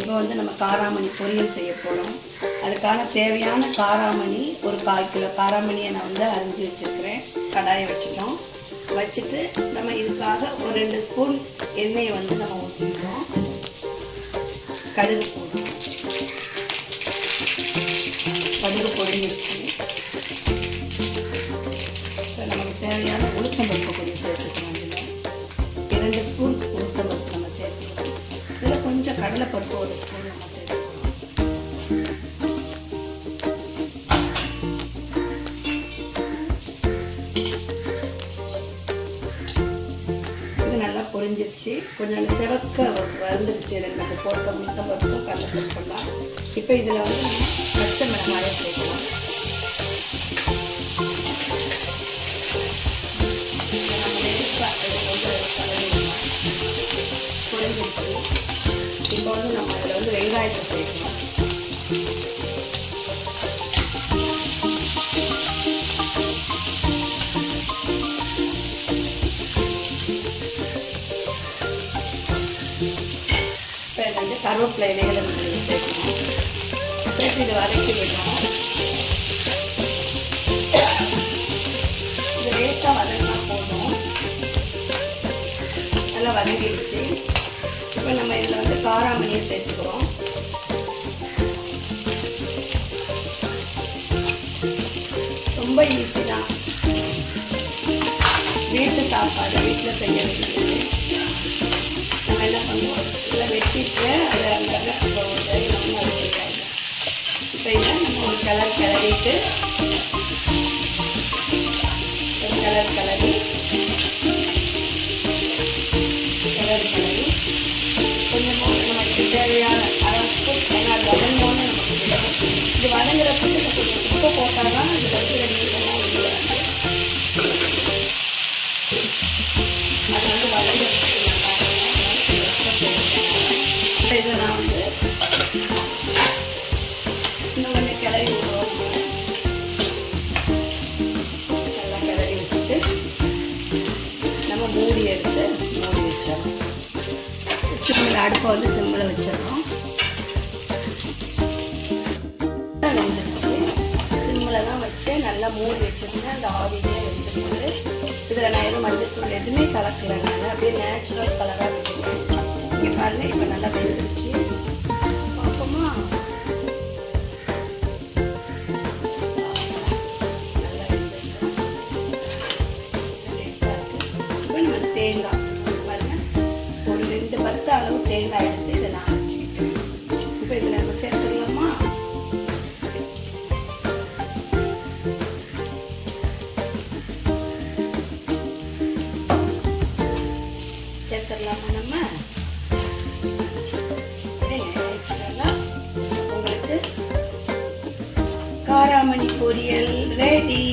இப்போ வந்து நம்ம காராமணி பொரியல் செய்ய போகிறோம். அதுக்கான தேவையான காராமணி ஒரு 1/4 கிலோ காராமணியை நான் வந்து அரிஞ்சு வச்சுருக்கிறேன். கடாயை வச்சுட்டோம். வச்சுட்டு நம்ம இதுக்காக ஒரு 2 ஸ்பூன் எண்ணெயை வந்து நம்ம ஊற்றிக்கிறோம். கடுகு போடுறோம். கடுகு பொரிஞ்சிருச்சு. இப்போ நமக்கு தேவையான உளுத்தம்பருப்பு கொஞ்சம் சேர்த்துக்கணும். இதில் 2 ஸ்பூன் உளுத்தம்பருப்பு நம்ம சேர்த்துக்கணும். இதில் கொஞ்சம் கடலைப்பருப்பு 1 ஸ்பூன் நம்ம சேர்த்துக்கணும். இது நல்லா பொரிஞ்சிருச்சு. கொஞ்சம் செவக்க வந்துருச்சு. நமக்கு போட்ட உளுத்தம்பருப்பும் கடலைப்பருப்புலாம். இப்போ இதில் வந்து நம்ம பச்சை மிளகாயை சேர்க்கலாம். பொரிஞ்சிருச்சு. இப்போ வந்து நம்ம இதில் வந்து வெங்காயத்தை சேர்க்கணும். இப்போ இதில் வந்து கருவேப்பிலை இலைகளை நம்ம சேர்க்கணும். சேர்த்து இதை வதக்கி விடணும். இது லேட்டாக வதங்கினா போதும். நல்லா வதங்கிடுச்சு. இப்போ நம்ம இதில் வந்து காராமணியை சேர்த்துக்கிறோம். ரொம்ப ஈஸி தான். வீட்டு சாப்பாடு வீட்டில் செய்ய வேண்டியது. நம்ம என்ன பண்ணுவோம், இதில் வெட்டிட்டு அதை அங்கே நம்ம வச்சுருக்காங்க. இப்போ இதை நம்ம ஒரு கலர் கிளறிட்டு கிளறி கொஞ்சமாக நமக்கு தேவையான அளவுக்கு ஏன்னா வதங்கோன்னு நமக்கு தெரியும். இது வதங்குறதுக்கு கொஞ்சம் உப்பு போட்டால் தான் இது வச்சுக்கிற நீரெல்லாம் வெளியே வந்து அது வந்து வதங்குறதுக்கு நல்லா இதை நான் வந்து இன்னும் கொஞ்சம் கிளறி விடுவோம். நல்லா கிளறி விட்டுட்டு நம்ம மூடி எடுத்து மூடி வச்சிடணும். சிம்மில் அடுப்பை வந்து சிம்மில் வச்சிடணும். வெந்துருச்சு. சிம்மில் தான் வச்சு நல்லா மூடி வச்சிருந்தேன். அந்த ஆவிலே வெந்துருக்கு. இதில் நான் எதுவும் மஞ்சள் எதுவுமே கலக்கலை. நான் அப்படியே நேச்சுரல் கலராக வச்சுருக்கேன். இங்கே பாருங்கள், இப்போ நல்லா வெந்துருச்சு. பார்ப்போமா? நல்லா வெந்துருக்கு. இப்போ நம்ம தேங்காய் பாருங்கள், ஒரு 2 பத்து அளவு தேங்காய் எடுத்து இதை நான் வச்சுக்கிட்டேன். இப்போ இதில் நம்ம சேர்த்துக்கலாமா? சேர்த்துடலாமா? நம்ம உங்களுக்கு காராமணி பொரியல் ரெடி.